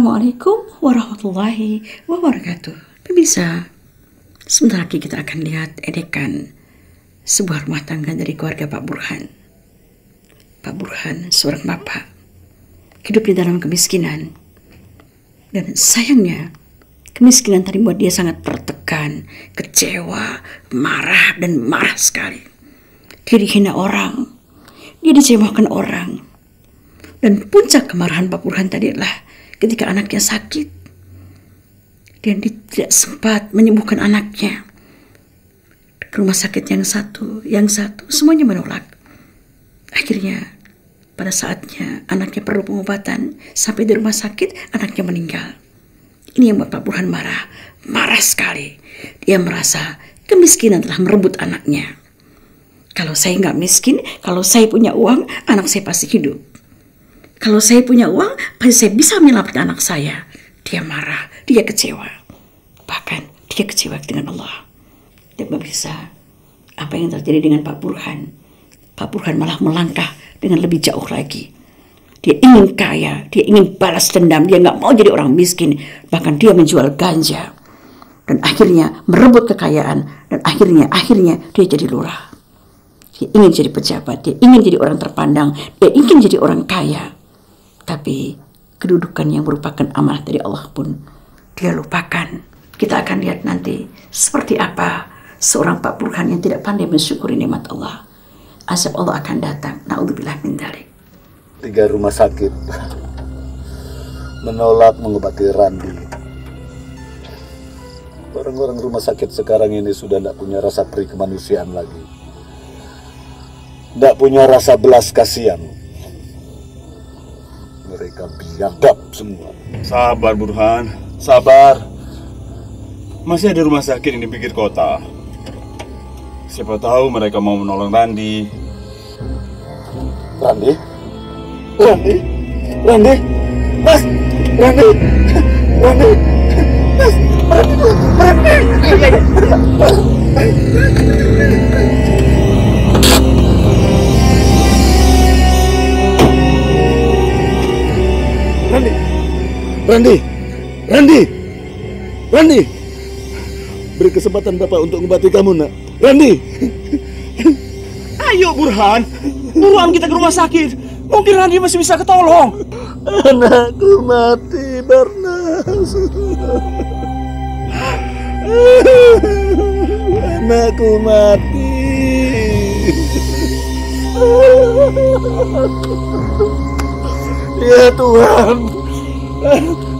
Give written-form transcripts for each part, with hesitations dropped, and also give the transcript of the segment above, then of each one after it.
Assalamualaikum warahmatullahi wabarakatuh. Pemirsa, sebentar lagi kita akan lihat edekan sebuah rumah tangga dari keluarga Pak Burhan. Pak Burhan seorang bapak, hidup di dalam kemiskinan. Dan sayangnya, kemiskinan tadi membuat dia sangat tertekan, kecewa, marah, dan marah sekali. Dia dihina orang, dia dicemoohkan orang. Dan puncak kemarahan Pak Burhan tadi adalah ketika anaknya sakit. Dan dia tidak sempat menyembuhkan anaknya. Ke rumah sakit yang satu, semuanya menolak. Akhirnya, pada saatnya anaknya perlu pengobatan, sampai di rumah sakit, anaknya meninggal. Ini yang membuat Pak Burhan marah sekali. Dia merasa kemiskinan telah merebut anaknya. Kalau saya nggak miskin, kalau saya punya uang, anak saya pasti hidup. Kalau saya punya uang, pasti saya bisa menyelamatkan anak saya. Dia marah, dia kecewa. Bahkan dia kecewa dengan Allah. Dan pemirsa, apa yang terjadi dengan Pak Burhan? Pak Burhan malah melangkah dengan lebih jauh lagi. Dia ingin kaya, dia ingin balas dendam, dia nggak mau jadi orang miskin. Bahkan dia menjual ganja. Dan akhirnya merebut kekayaan. Dan akhirnya dia jadi lurah. Dia ingin jadi pejabat, dia ingin jadi orang terpandang, dia ingin jadi orang kaya. Tapi kedudukan yang merupakan amanah dari Allah pun dia lupakan. Kita akan lihat nanti seperti apa seorang Pak Burhan yang tidak pandai mensyukuri nikmat Allah. Azab Allah akan datang. Na'udzubillah min dzalik. 3 rumah sakit menolak mengobati Randi. Orang-orang rumah sakit sekarang ini sudah tidak punya rasa peri kemanusiaan lagi. Tidak punya rasa belas kasihan. Mereka biadab semua. Sabar Burhan, sabar. Masih ada rumah sakit di pinggir kota. Siapa tahu mereka mau menolong Randi. Randi? Mas! Randi! Mas! Randi! Beri kesempatan Bapak untuk mengobati kamu, nak. Randi! Ayo Burhan, buruan kita ke rumah sakit. Mungkin Randi masih bisa ketolong. Anakku mati, Barnas. Anakku mati. Ya Tuhan,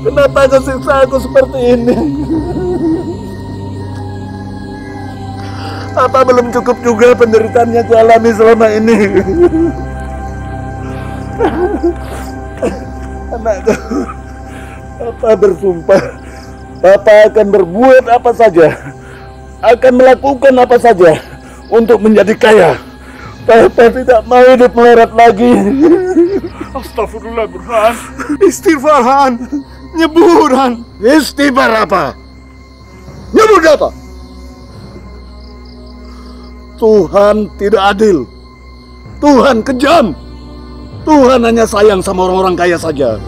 kenapa kau siksa aku seperti ini? Apa belum cukup juga penderitaan yang ku alami selama ini? Anakku, Papa bersumpah, Papa akan berbuat apa saja, akan melakukan apa saja untuk menjadi kaya. Papa tidak mau hidup melarat lagi. Astagfirullah Burhan. Istighfaran, nyeburan. Istighfar apa? Nyebur apa? Tuhan tidak adil. Tuhan kejam. Tuhan hanya sayang sama orang-orang kaya saja.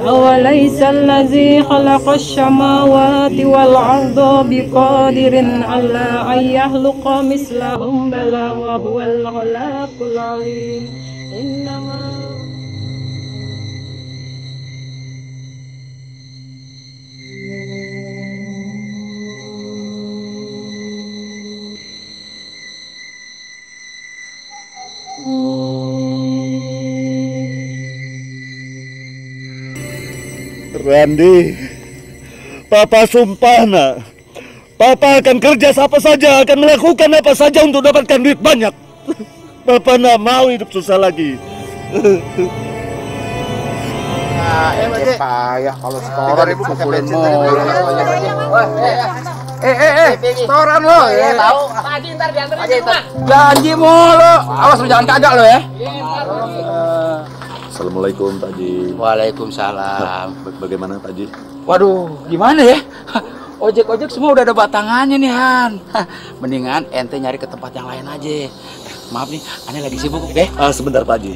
أوليس الذي خلق السماوات والأرض بقادر على أن يخلق مثلهم بلى وهو الخلاق العليم إنما Randi, Papa sumpah, nak. Papa akan kerja apa saja, akan melakukan apa saja untuk dapatkan duit banyak. Papa nggak mau hidup susah lagi. Payah kalau setoran pukulin mulu. Setoran lo ya. Tahu. Pak Haji ntar diantarin ke rumah. Janji mulu. Awas lu jangan kagak lo ya. Assalamualaikum Pak Haji. Waalaikumsalam. Bagaimana Pak Haji? Waduh, gimana ya? ojek semua udah ada batangannya nih Han. Mendingan ente nyari ke tempat yang lain aja. Maaf nih, aneh lagi sibuk deh. Sebentar Pak Haji.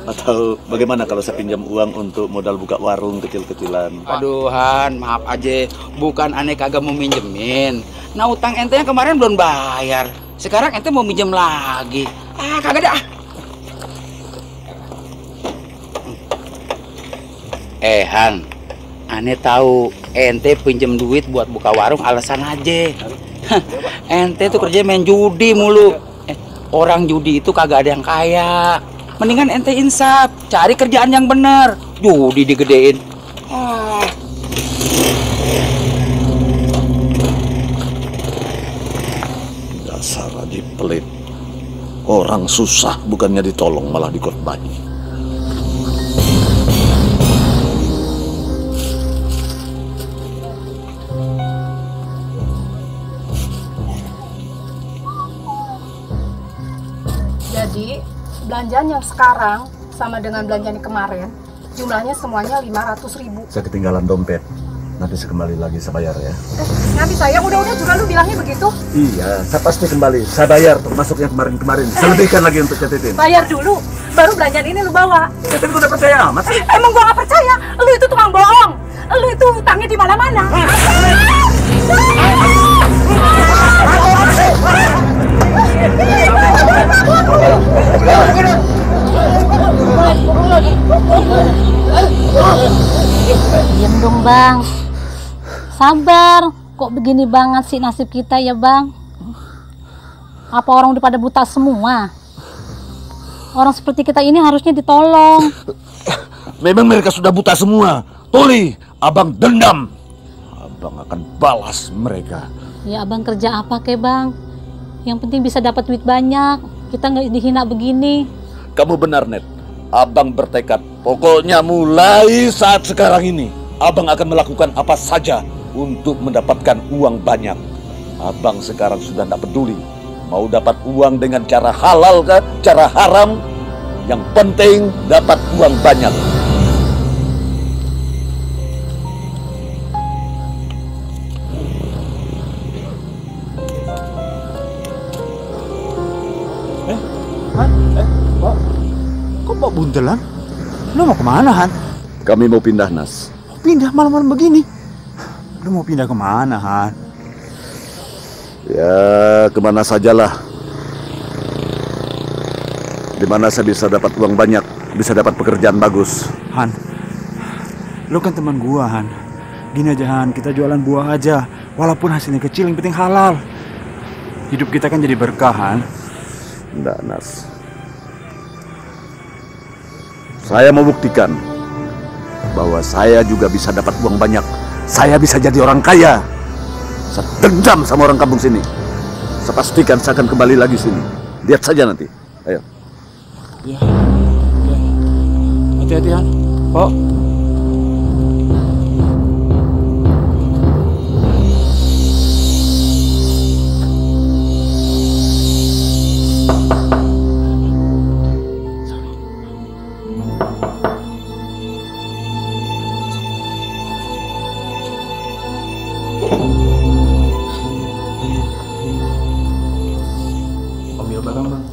Atau bagaimana kalau saya pinjam uang untuk modal buka warung kecil-kecilan? Aduh Han, maaf aja. Bukan aneh kagak mau minjemin. Nah utang ente yang kemarin belum bayar. Sekarang ente mau minjem lagi. Kagak dah. Han, aneh tahu ente pinjem duit buat buka warung alasan aja. Ente tuh kerja main judi mulu. Orang judi itu kagak ada yang kaya. Mendingan ente insaf, cari kerjaan yang bener. Judi digedein. Dasar Haji pelit. Orang susah bukannya ditolong malah dikorbankan. Jadi belanjaan yang sekarang sama dengan belanjaan yang kemarin jumlahnya semuanya 500.000. Saya ketinggalan dompet. Nanti saya kembali lagi, saya bayar ya. Nanti saya udah juga lu bilangnya begitu. Iya, saya pasti kembali. Saya bayar termasuk yang kemarin-kemarin. Saya lebihkan lagi untuk catetin. Bayar dulu, baru belanjaan ini lu bawa. Catetin udah percaya amat sih. Emang gua gak percaya, lu itu tukang bohong. Lu itu utangnya di mana-mana. Diam dong Bang. Sabar. Kok begini banget sih nasib kita ya Bang? Apa orang udah pada buta semua? Orang seperti kita ini harusnya ditolong. Memang mereka sudah buta semua. Tuli, abang dendam. Abang akan balas mereka. Ya abang kerja apa ke Bang? Yang penting bisa dapat duit banyak. Kita nggak dihina begini. Kamu benar, Net. Abang bertekad. Pokoknya mulai saat sekarang ini, abang akan melakukan apa saja untuk mendapatkan uang banyak. Abang sekarang sudah tidak peduli. Mau dapat uang dengan cara halal kah, cara haram. Yang penting dapat uang banyak. Kok Pak buntelan? Lu mau kemana, Han? Kami mau pindah, Nas. Pindah malam-malam begini? Lu mau pindah kemana, Han? Ya, kemana sajalah. Dimana saya bisa dapat uang banyak, bisa dapat pekerjaan bagus. Han, lu kan teman gua, Han. Gini aja, Han, kita jualan buah aja. Walaupun hasilnya kecil, yang penting halal. Hidup kita kan jadi berkah, Han. Enggak, Nas. Saya mau buktikan bahwa saya juga bisa dapat uang banyak. Saya bisa jadi orang kaya. Saya dendam sama orang kampung sini. Saya pastikan saya akan kembali lagi sini. Lihat saja nanti. Ayo. Ya. Hati-hati, Han. Pak. Ambil barang, Bang.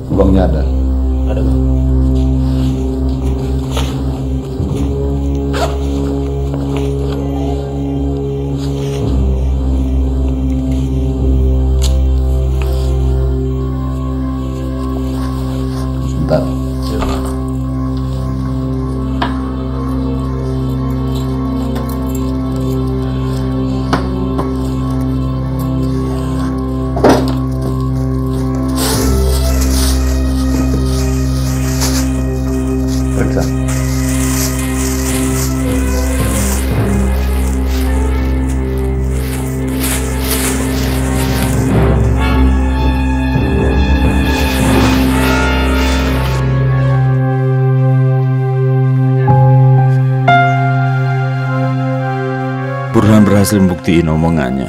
Uangnya ada. Ada, Bang. Sebentar. Periksa. Burhan berhasil membuktiin omongannya.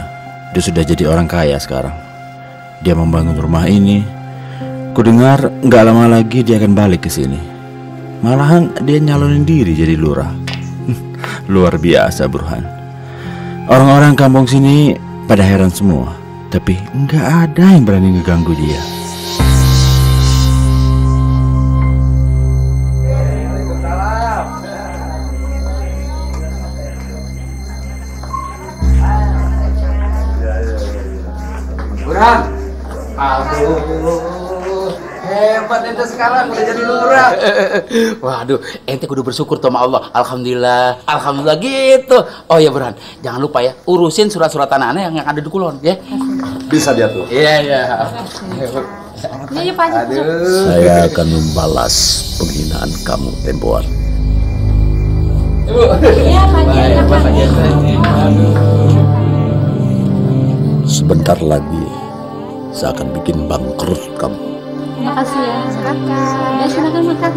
Dia sudah jadi orang kaya sekarang. Dia membangun rumah ini. Kudengar nggak lama lagi dia akan balik ke sini. Malahan dia nyalonin diri jadi lurah. Luar biasa Burhan. Orang-orang kampung sini pada heran semua, tapi nggak ada yang berani ngeganggu dia. Burhan, aduh, hebat ente sekarang udah jadi lurah. Waduh, ente kudu bersyukur sama Allah. Alhamdulillah, alhamdulillah gitu. Oh ya Burhan, jangan lupa ya urusin surat-surat tanah aneh yang ada di Kulon ya. Bisa diatur. Iya iya. Iya Pak Haji. Saya akan membalas penghinaan kamu tempoan. Iya Pak Haji. Sebentar lagi saya akan bikin bangkrut kamu. Terima kasih ya. Silakan. Ya silakan makan.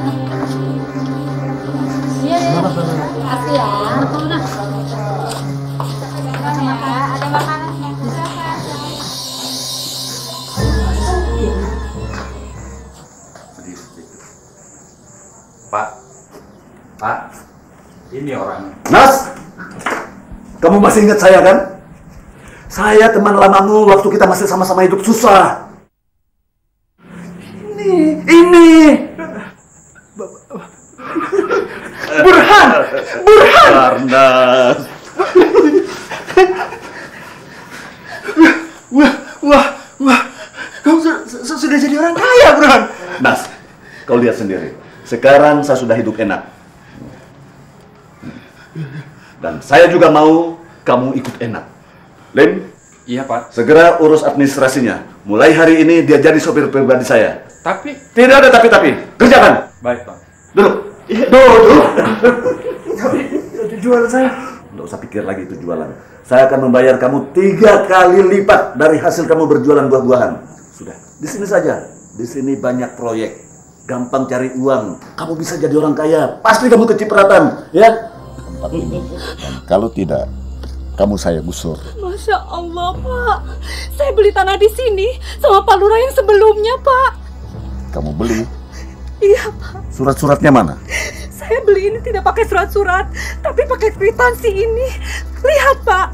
Iya ya. Terima kasih ya. Udah. Ada makanan. Pak, ini orang. Nas, kamu masih ingat saya kan? Saya teman lamamu waktu kita masih sama-sama hidup susah. Ini. Burhan! Barnas. Wah, kamu sudah jadi orang kaya, Burhan. Nas, kau lihat sendiri. Sekarang saya sudah hidup enak. Dan saya juga mau kamu ikut enak. Lim? Iya Pak. Segera urus administrasinya. Mulai hari ini dia jadi sopir pribadi saya. Tapi Tidak ada tapi. Kerjakan. baik Pak. Duduk. Duduk. Jualan saya. Nggak usah pikir lagi itu jualan. Saya akan membayar kamu 3 kali lipat dari hasil kamu berjualan buah-buahan. Sudah. Di sini saja. Di sini banyak proyek. Gampang cari uang. Kamu bisa jadi orang kaya. Pasti kamu kecipratan, ya? Tempat ini. Dan kalau tidak, kamu saya gusur. Masya Allah Pak, saya beli tanah di sini sama Pak Lurah yang sebelumnya Pak. Kamu beli? Iya Pak. Surat-suratnya mana? Saya beli ini tidak pakai surat-surat, tapi pakai kwitansi ini. Lihat Pak,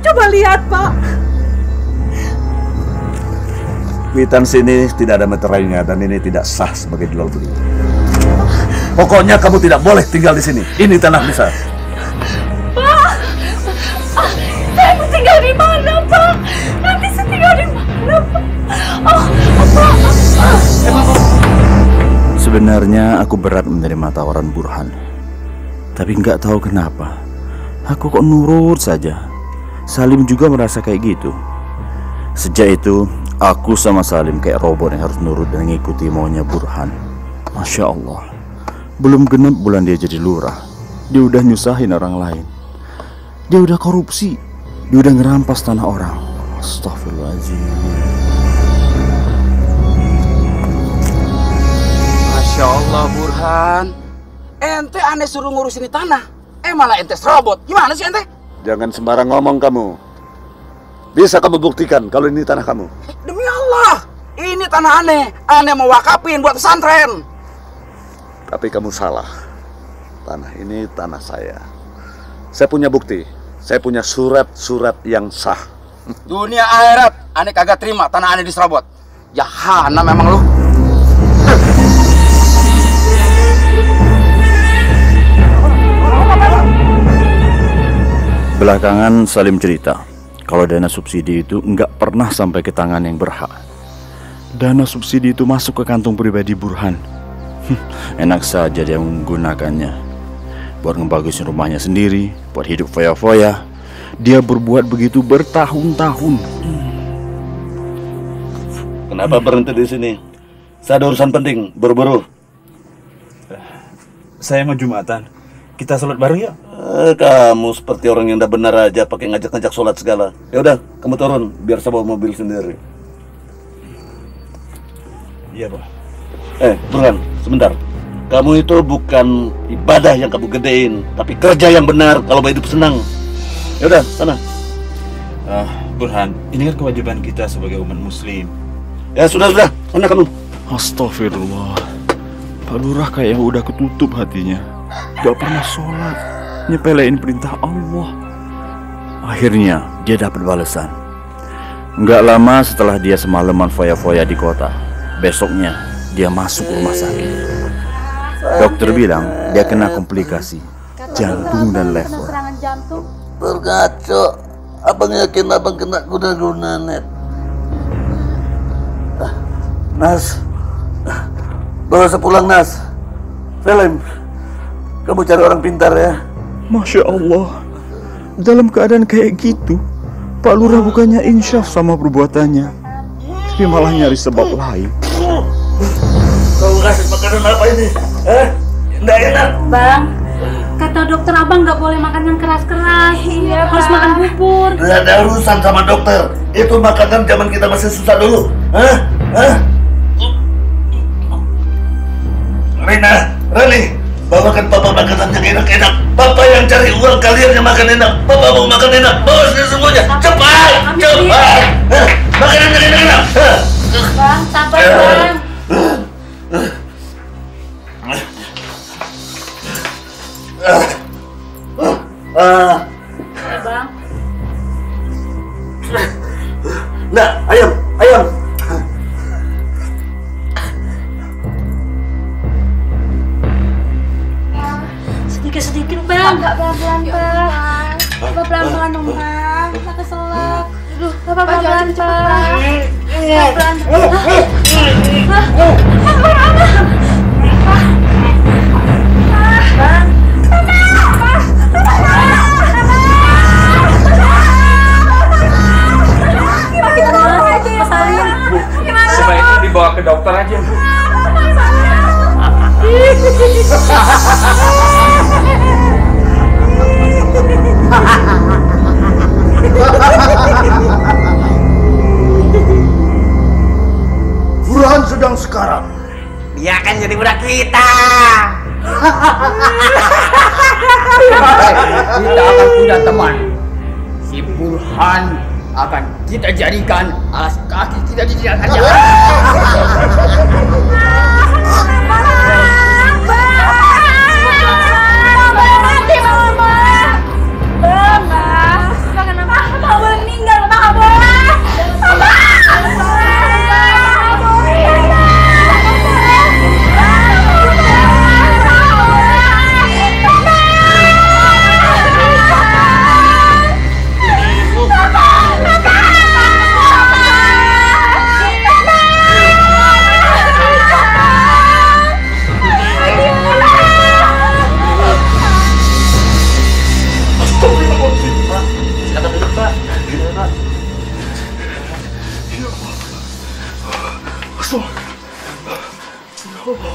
coba lihat Pak. Kwitansi ini tidak ada meterainya dan ini tidak sah sebagai jual beli. Pokoknya kamu tidak boleh tinggal di sini. Ini tanah besar. Pak, saya mau tinggal di mana Pak? Nanti saya tinggal di mana Pak? Pak. Sebenarnya aku berat menerima tawaran Burhan, tapi nggak tahu kenapa aku kok nurut saja. Salim juga merasa kayak gitu. Sejak itu aku sama Salim kayak robot yang harus nurut dan ngikuti maunya Burhan. Masya Allah, belum genap bulan dia jadi lurah, dia udah nyusahin orang lain. Dia udah korupsi, dia udah ngerampas tanah orang. Astagfirullahaladzim. Masya Allah Burhan, ente aneh suruh ngurusin tanah, malah ente serobot. Gimana sih ente? Jangan sembarang ngomong kamu. Bisa kamu buktikan kalau ini tanah kamu? Demi Allah, ini tanah aneh mau wakafin buat pesantren. Tapi kamu salah. Tanah ini tanah saya. Saya punya bukti. Saya punya surat-surat yang sah. Dunia akhirat, aneh kagak terima tanah aneh diserobot. Jahanam memang lu. Belakangan Salim cerita kalau dana subsidi itu nggak pernah sampai ke tangan yang berhak. Dana subsidi itu masuk ke kantong pribadi Burhan. Enak saja dia menggunakannya buat ngebagusin rumahnya sendiri, buat hidup foya-foya. Dia berbuat begitu bertahun-tahun. Kenapa berhenti di sini? Saya ada urusan penting, buru-buru. Saya mau Jumatan. Kita sholat bareng ya? Kamu seperti orang yang udah benar aja pakai ngajak-ngajak sholat segala. Ya udah, kamu turun biar saya bawa mobil sendiri. Iya, Pak. Burhan, sebentar. Kamu itu bukan ibadah yang kamu gedein, tapi kerja yang benar kalau mau hidup senang. Ya udah, sana. Burhan, ini kan kewajiban kita sebagai umat muslim. Ya sudah, sana kamu. Astagfirullah. Pak Lurah kayak udah ketutup hatinya. Gak pernah sholat. nyepelein perintah Allah. Akhirnya dia dapat balasan. Nggak lama setelah dia semalaman foya-foya di kota, besoknya dia masuk rumah sakit. Dokter bilang dia kena komplikasi jantung dan lever. Serangan jantung. Bergaco, abang yakin abang kena guna-guna net. Nas, baru sepulang Nas. Film, kamu cari orang pintar ya. Masya Allah, dalam keadaan kayak gitu, Pak Lurah bukannya insyaf sama perbuatannya, tapi malah nyari sebab lain. Kau kasih makanan apa ini? Nggak enak. Bang, kata dokter abang nggak boleh makan yang keras-keras. Iya, harus makan bubur. Nggak ada urusan sama dokter. Itu makanan zaman kita masih susah dulu. Rani, bawakan papa makanan yang enak-enak. Papa yang cari uang, kalian yang makan enak. Papa mau makan enak, bawa sini semuanya. Cepat, cepat. Makanan yang enak-enak. Bang, sabar bang. Bang. Nah, ayam. Sedikit bang. Agak pelan-pelan bang. Pelan-pelan dong bang. Kita keselak. Bapak pelan-pelan bang. Sebaiknya dibawa ke dokter aja, Bu. Burhan sedang sekarat. Dia akan jadi budak kita. Kita akan punya teman. Si Burhan akan kita jadikan alas kaki kita di jalan aja.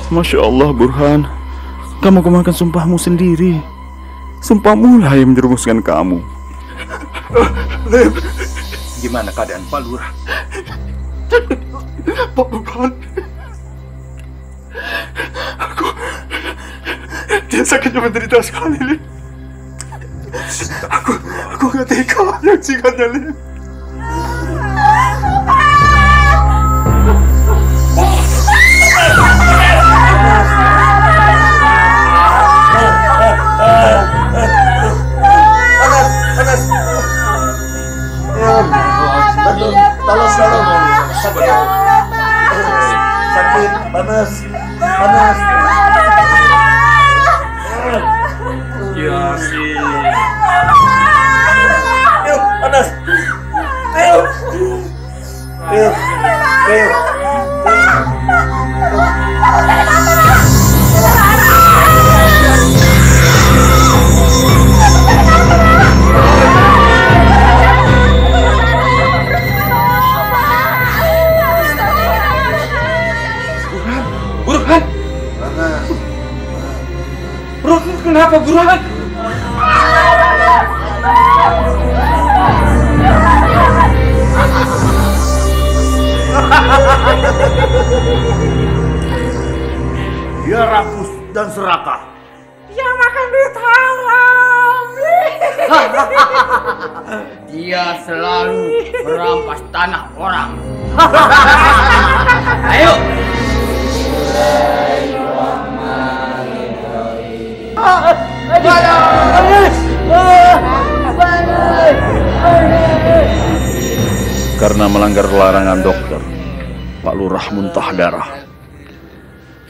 Masya Allah Burhan, kamu kemakan sumpahmu sendiri. Sumpahmu lah yang menjerumuskan kamu. Gimana keadaan Pak Lurah? Pak Burhan, dia sakitnya menderita sekali, Lip. Aku gak tega menyaksikannya, Lip. Panas. Tolong. Sakit, panas. Ya sih. Yuk, panas. Yuk. Burhan, kenapa Burhan? Dia rakus dan serakah. Dia makan duit haram. Dia selalu merampas tanah orang. Ayo. Ayo. karena melanggar larangan dokter, Pak Lurah muntah darah.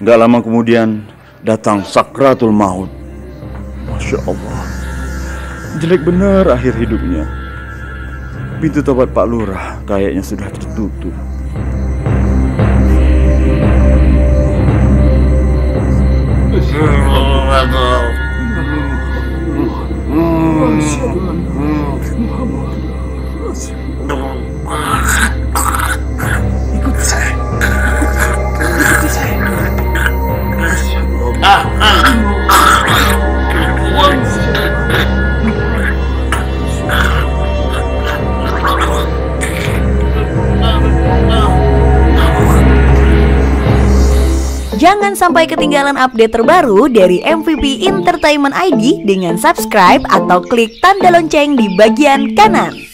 Gak lama kemudian datang sakratul maut. Masya Allah, jelek benar akhir hidupnya. Pintu tobat Pak Lurah kayaknya sudah tertutup. Ikuti saya. Jangan sampai ketinggalan update terbaru dari MVP Entertainment ID dengan subscribe atau klik tanda lonceng di bagian kanan.